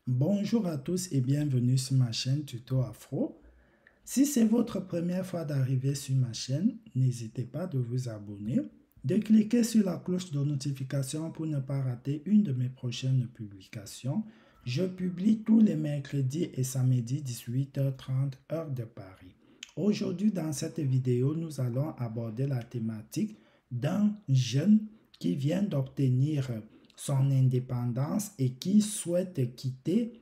Bonjour à tous et bienvenue sur ma chaîne Tuto Afro. Si c'est votre première fois d'arriver sur ma chaîne, n'hésitez pas de vous abonner, de cliquer sur la cloche de notification pour ne pas rater une de mes prochaines publications. Je publie tous les mercredis et samedis 18h30 heure de Paris. Aujourd'hui, dans cette vidéo, nous allons aborder la thématique d'un jeune qui vient d'obtenir son indépendance et qui souhaite quitter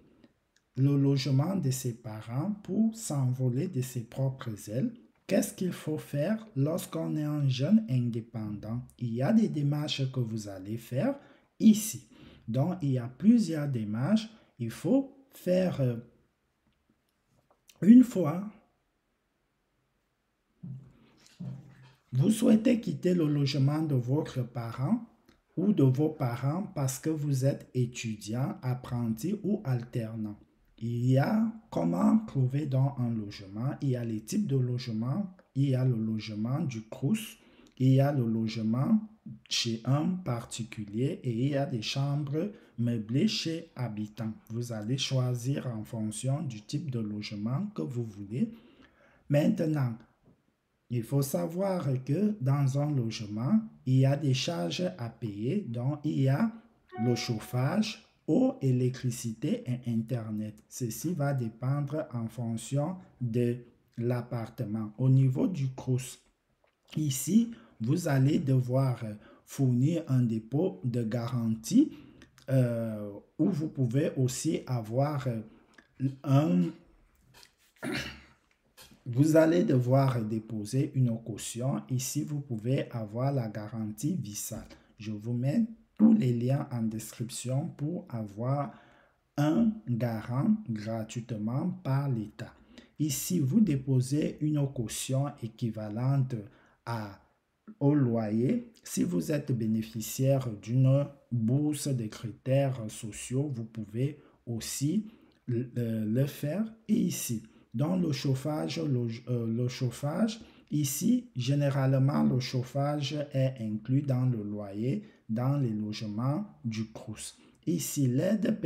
le logement de ses parents pour s'envoler de ses propres ailes. Qu'est-ce qu'il faut faire lorsqu'on est un jeune indépendant? Il y a des démarches que vous allez faire ici. Donc, il y a plusieurs démarches. Il faut faire une fois. Vous souhaitez quitter le logement de votre parent ou de vos parents parce que vous êtes étudiant, apprenti ou alternant. Il y a comment trouver dans un logement. Il y a les types de logements. Il y a le logement du Crous. Il y a le logement chez un particulier et il y a des chambres meublées chez habitant. Vous allez choisir en fonction du type de logement que vous voulez. Maintenant, il faut savoir que dans un logement, il y a des charges à payer. Donc, il y a le chauffage, eau, électricité et Internet. Ceci va dépendre en fonction de l'appartement. Au niveau du CROUS, ici, vous allez devoir fournir un dépôt de garantie où vous pouvez aussi avoir un... Vous allez devoir déposer une caution. Ici, vous pouvez avoir la garantie Vissal. Je vous mets tous les liens en description pour avoir un garant gratuitement par l'État. Ici, vous déposez une caution équivalente au loyer. Si vous êtes bénéficiaire d'une bourse de critères sociaux, vous pouvez aussi le faire. Et ici, dans le chauffage, ici, généralement, le chauffage est inclus dans le loyer, dans les logements du CROUS. Ici, l'aide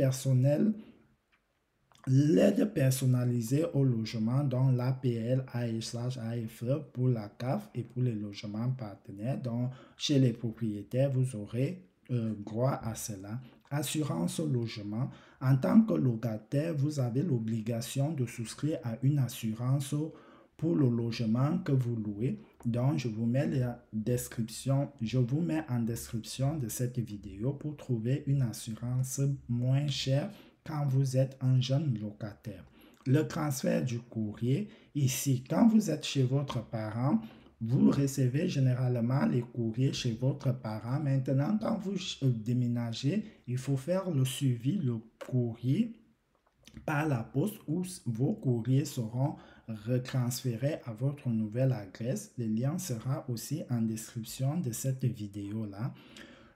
personnalisée au logement, dont l'APL, AFE pour la CAF et pour les logements partenaires. Donc, chez les propriétaires, vous aurez droit à cela. Assurance logement. En tant que locataire, vous avez l'obligation de souscrire à une assurance pour le logement que vous louez. Donc, je vous mets en description de cette vidéo pour trouver une assurance moins chère quand vous êtes un jeune locataire. Le transfert du courrier. Ici, quand vous êtes chez votre parent, vous recevez généralement les courriers chez votre parent. Maintenant, quand vous déménagez, il faut faire le suivi, le courrier par la poste où vos courriers seront retransférés à votre nouvelle adresse. Le lien sera aussi en description de cette vidéo-là.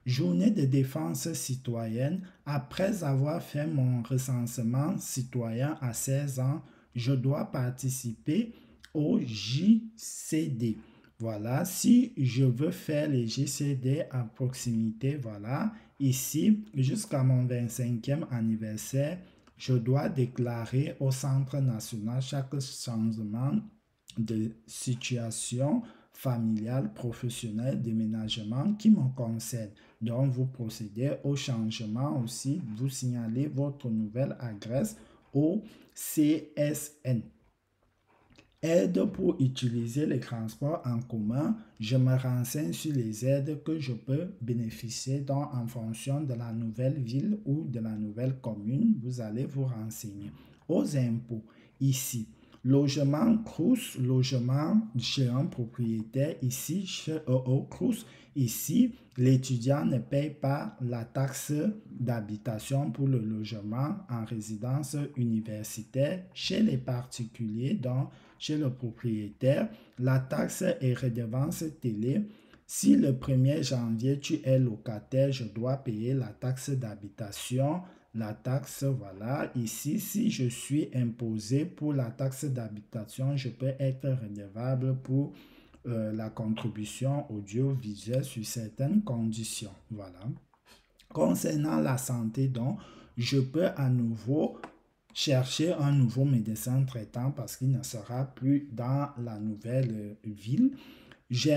Journée de défense citoyenne. Après avoir fait mon recensement citoyen à 16 ans, je dois participer au JCD. Voilà, si je veux faire les JCD à proximité, voilà, ici, jusqu'à mon 25e anniversaire, je dois déclarer au Centre national chaque changement de situation familiale, professionnelle, déménagement qui me concerne. Donc, vous procédez au changement aussi, vous signalez votre nouvelle adresse au CSN. Aide pour utiliser les transports en commun. Je me renseigne sur les aides que je peux bénéficier donc en fonction de la nouvelle ville ou de la nouvelle commune. Vous allez vous renseigner. Aux impôts, ici, logement CROUS, logement chez un propriétaire, ici, au CROUS, ici, l'étudiant ne paye pas la taxe d'habitation pour le logement en résidence universitaire. Chez les particuliers, donc chez le propriétaire, la taxe et redevance télé. Si le 1er janvier tu es locataire, je dois payer la taxe d'habitation. La taxe, voilà, ici, si je suis imposé pour la taxe d'habitation, je peux être redevable pour la contribution audiovisuelle sur certaines conditions. Voilà. Concernant la santé, donc, je peux à nouveau chercher un nouveau médecin traitant parce qu'il ne sera plus dans la nouvelle ville. Je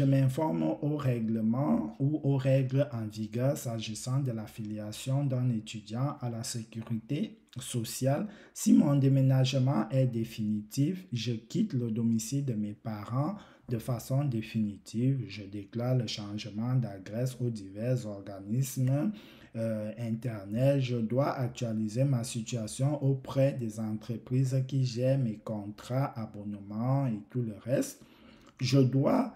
m'informe au règlement ou aux règles en vigueur s'agissant de l'affiliation d'un étudiant à la sécurité sociale. Si mon déménagement est définitif, je quitte le domicile de mes parents de façon définitive. Je déclare le changement d'adresse aux divers organismes Internet. Je dois actualiser ma situation auprès des entreprises qui gèrent mes contrats, abonnements et tout le reste. Je dois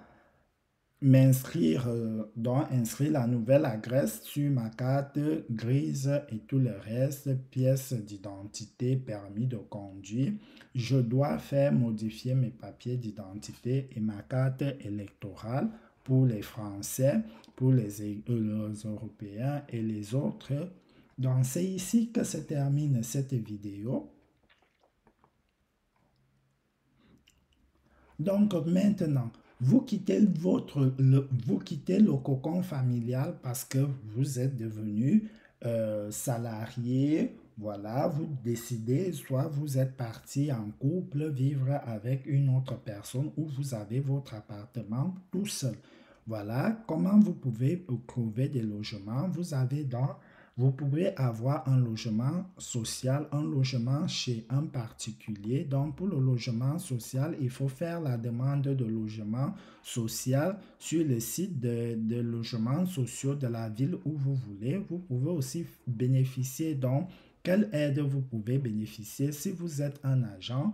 m'inscrire, donc inscrire la nouvelle adresse sur ma carte grise et tout le reste, pièces d'identité, permis de conduire. Je dois faire modifier mes papiers d'identité et ma carte électorale pour les Français, pour les Européens et les autres. Donc c'est ici que se termine cette vidéo. Donc maintenant, vous quittez le cocon familial parce que vous êtes devenu salarié. Voilà, vous décidez, soit vous êtes parti en couple vivre avec une autre personne ou vous avez votre appartement tout seul. Voilà comment vous pouvez trouver des logements. Vous pouvez avoir un logement social, un logement chez un particulier. Donc, pour le logement social, il faut faire la demande de logement social sur le site de logements sociaux de la ville où vous voulez. Vous pouvez aussi bénéficier, donc, quelle aide vous pouvez bénéficier si vous êtes un agent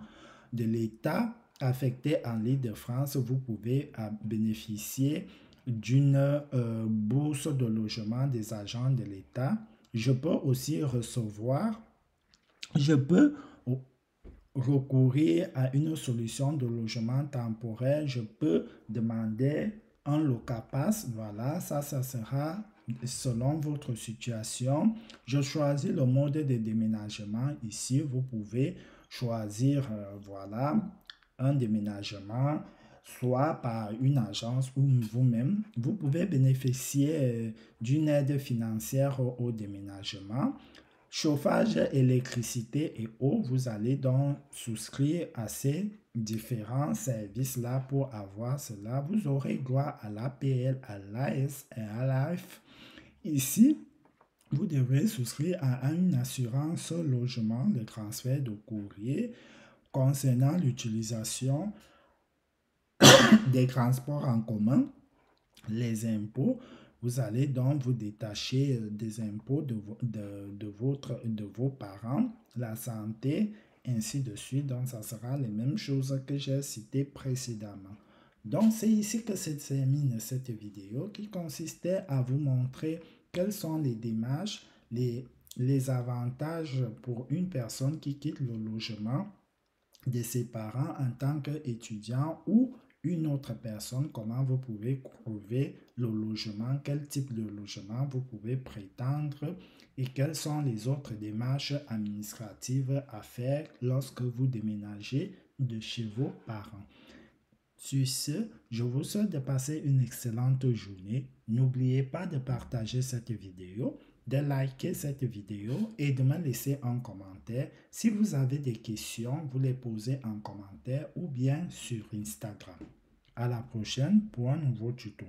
de l'État affecté en Île-de-France, vous pouvez bénéficier d'une bourse de logement des agents de l'État. Je peux aussi je peux recourir à une solution de logement temporaire. Je peux demander un locapass. Voilà, ça sera selon votre situation. Je choisis le mode de déménagement. Ici, vous pouvez choisir, voilà, un déménagement, soit par une agence ou vous-même. Vous pouvez bénéficier d'une aide financière au déménagement. Chauffage, électricité et eau, vous allez donc souscrire à ces différents services-là pour avoir cela. Vous aurez droit à l'APL, à l'AS et à l'AF. Ici, vous devrez souscrire à une assurance logement de transfert de courrier concernant l'utilisation des transports en commun, les impôts. Vous allez donc vous détacher des impôts de vos parents, la santé, ainsi de suite. Donc, ça sera les mêmes choses que j'ai citées précédemment. Donc, c'est ici que se termine cette vidéo qui consistait à vous montrer quelles sont les démarches, les avantages pour une personne qui quitte le logement de ses parents en tant qu'étudiant ou une autre personne, comment vous pouvez trouver le logement, quel type de logement vous pouvez prétendre et quelles sont les autres démarches administratives à faire lorsque vous déménagez de chez vos parents. Sur ce, je vous souhaite de passer une excellente journée. N'oubliez pas de partager cette vidéo, de liker cette vidéo et de me laisser un commentaire. Si vous avez des questions, vous les posez en commentaire ou bien sur Instagram. À la prochaine pour un nouveau tuto.